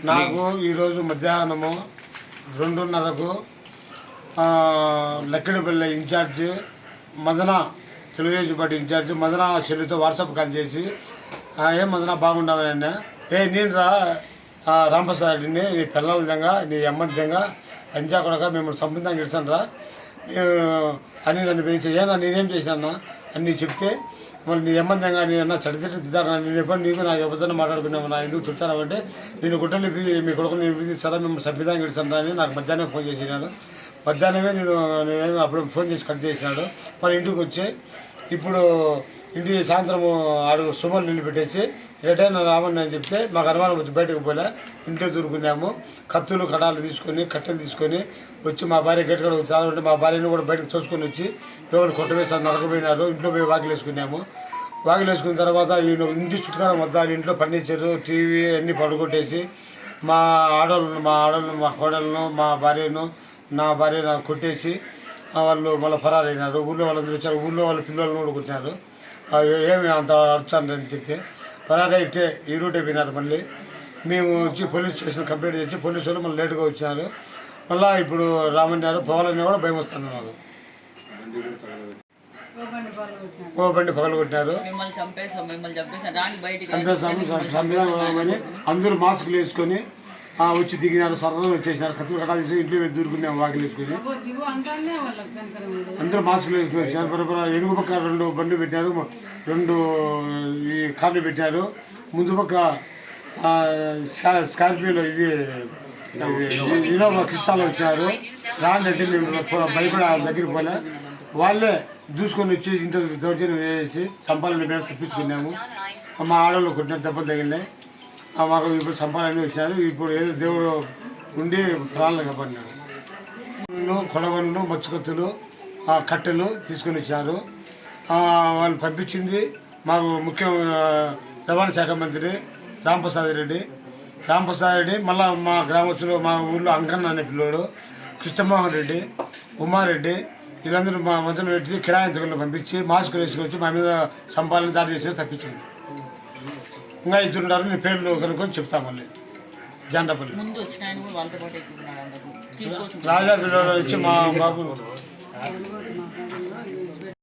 నాకు ఈరోజు మధ్యాహ్నము 2:30కు లక్కిడిపల్లి ఇన్ఛార్జి మదన, తెలుగుదేశం పార్టీ ఇన్ఛార్జి మదన చెల్లితో వాట్సాప్ కాల్ చేసి, ఏం మదన బాగుండవని, నేను రా రాంప్రసాద్ని, నీ పిల్లల దంగా, నీ అమ్మ దంగా, అంజా కొడక మిమ్మల్ని సంబంధంగా ఇస్తాను రా అని నన్ను పిలిచి, నేనేం చేశాను అని చెప్తే, మళ్ళీ నీ ఎమ్మందంగా నేను చడితిట్టు తిద్దాను, నేను ఎప్పుడు నీకు నాకు ఎవరితో మాట్లాడుకున్నాము, నా ఎందుకు చెప్తానంటే, నేను గుట్టలు మీ కొడుకు నేను పిలిచిస్తారా, మేము సంవిధానం ఇస్తాను అని నాకు మధ్యాహ్నం ఫోన్ చేసినాడు. మధ్యాహ్నమే నేనేమి అప్పుడు ఫోన్ చేసి కట్ చేసినాడు. మరి ఇంటికి వచ్చి ఇప్పుడు ఇంటి సాయంత్రం ఆడు సుమలు నిలబెట్టేసి రిటర్న్ రామని అని చెప్తే మాకు అనుమానం వచ్చి బయటకు పోలే, ఇంట్లో దూరుకున్నాము. కత్తులు కడాలు తీసుకొని కట్టెలు తీసుకొని వచ్చి మా భార్య గట్టి కూడా చాలంటే మా భార్యను కూడా బయటకు తోసుకొని వచ్చి లోపల కొట్టవేసారు, నరకపోయినారు. ఇంట్లో పోయి వాకిలు వేసుకున్నాము. వాకిలు వేసుకున్న తర్వాత ఇంటి చుట్టుకారం వద్దాలు ఇంట్లో ఫర్నిచరు టీవీ అన్నీ పడుకొట్టేసి మా కోడలను మా భార్యను నా భార్య నాకు కొట్టేసి వాళ్ళు మళ్ళీ ఫరారైనారు. ఊళ్ళో వాళ్ళందరూ వచ్చారు, ఊళ్ళో వాళ్ళ పిల్లలను కూడా కొట్టినారు. ఏమి అంత అర్చాను అని చెప్తే ఫరారైతే ఈ రూట్ అయిపోయినారు. మళ్ళీ మేము వచ్చి పోలీస్ స్టేషన్ కంప్లైంట్ చేసి పోలీసు వాళ్ళు మళ్ళీ లేటుగా వచ్చినారు. మళ్ళీ ఇప్పుడు రామన్నారు పోవాలని కూడా భయం వస్తుంది మాకు. ఓ బండి పగలు కొట్టినారు, చంపేసామని అందరూ మాస్కులు వేసుకొని వచ్చి దిగినారు. సరదా వచ్చేసినారు, కత్తులు కట్టాలు తీసి ఇంట్లో దూరుకున్నాము. వాకిలు వేసుకొని అందరూ మాస్కులు వేసుకొని వచ్చినారు. బరబర ఎనుగు పక్క 2 బండ్లు పెట్టినారు, 2 ఈ కార్లు పెట్టినారు. ముందు పక్క స్కార్పియోలో ఇది ఇన్నోవా క్రిస్టాలో వచ్చినారు. రాండి మేము భయపడి దగ్గరికి పోలే, వాళ్ళే దూసుకొని వచ్చి ఇంట్లో దౌర్జన్యం వేసి సంపాదన మీద తప్పించుకున్నాము. మా ఆడవాళ్ళు కొట్టిన దెబ్బలు తగిలినాయి. మాకు ఇప్పుడు సంపాదన వచ్చినారు. ఇప్పుడు ఏదో దేవుడు ఉండి ప్రాణాలు కాపాడినాడు. కొడవళ్ళు మచ్చుకత్తులు కట్టెలు తీసుకొని వచ్చారు. వాళ్ళు పంపించింది మాకు ముఖ్య రవాణా శాఖ మంత్రి రాంప్రసాద్ రెడ్డి, మళ్ళీ మా గ్రామస్తులు మా ఊళ్ళో అంకన్న అనే పిల్లోడు, కృష్ణమోహన్ రెడ్డి, ఉమారెడ్డి, వీళ్ళందరూ మా మధ్యలో పెట్టి కిరాయించగలను పంపించి మాస్కులు వేసుకొచ్చి మా మీద సంపాదన దాడి చేసి తప్పించింది. ఇంకా 2 ఉన్నారు, నీ పేర్లు కనుక్కొని చెప్తాం. మళ్ళీ జెండాపల్లి రాజా పిల్లలు వచ్చి మా బాబు